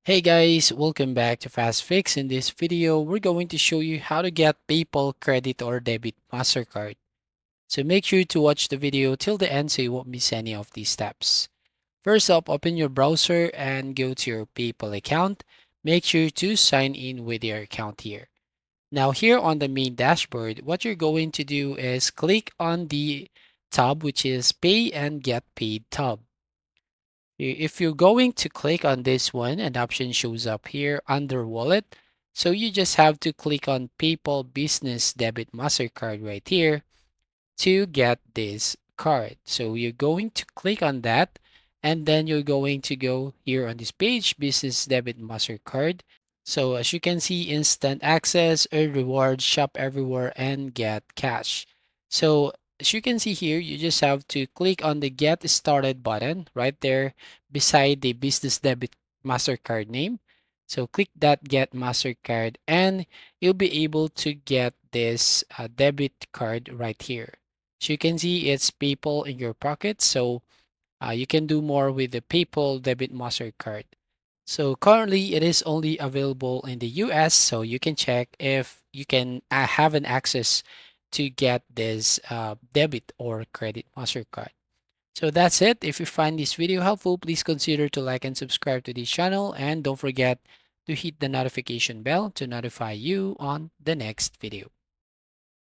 Hey guys, welcome back to Fast Fix. In this video, we're going to show you how to get PayPal credit or debit Mastercard. So make sure to watch the video till the end so you won't miss any of these steps. First up, open your browser and go to your PayPal account. Make sure to sign in with your account here. Now here on the main dashboard, what you're going to do is click on the tab which is Pay and Get Paid tab. If you're going to click on this one, an option shows up here under wallet. So you just have to click on PayPal Business Debit Mastercard right here to get this card. So you're going to click on that and then you're going to go here on this page, Business Debit Mastercard. So as you can see, instant access, earn rewards, shop everywhere, and get cash. So as you can see here, you just have to click on the Get Started button right there beside the Business Debit Mastercard name. So click that Get Mastercard and you'll be able to get this debit card right here. So you can see it's PayPal in your pocket. So you can do more with the PayPal Debit Mastercard. So currently it is only available in the US, so you can check if you can have an access to get this debit or credit Mastercard. So that's it. If you find this video helpful, please consider to like and subscribe to this channel and don't forget to hit the notification bell to notify you on the next video.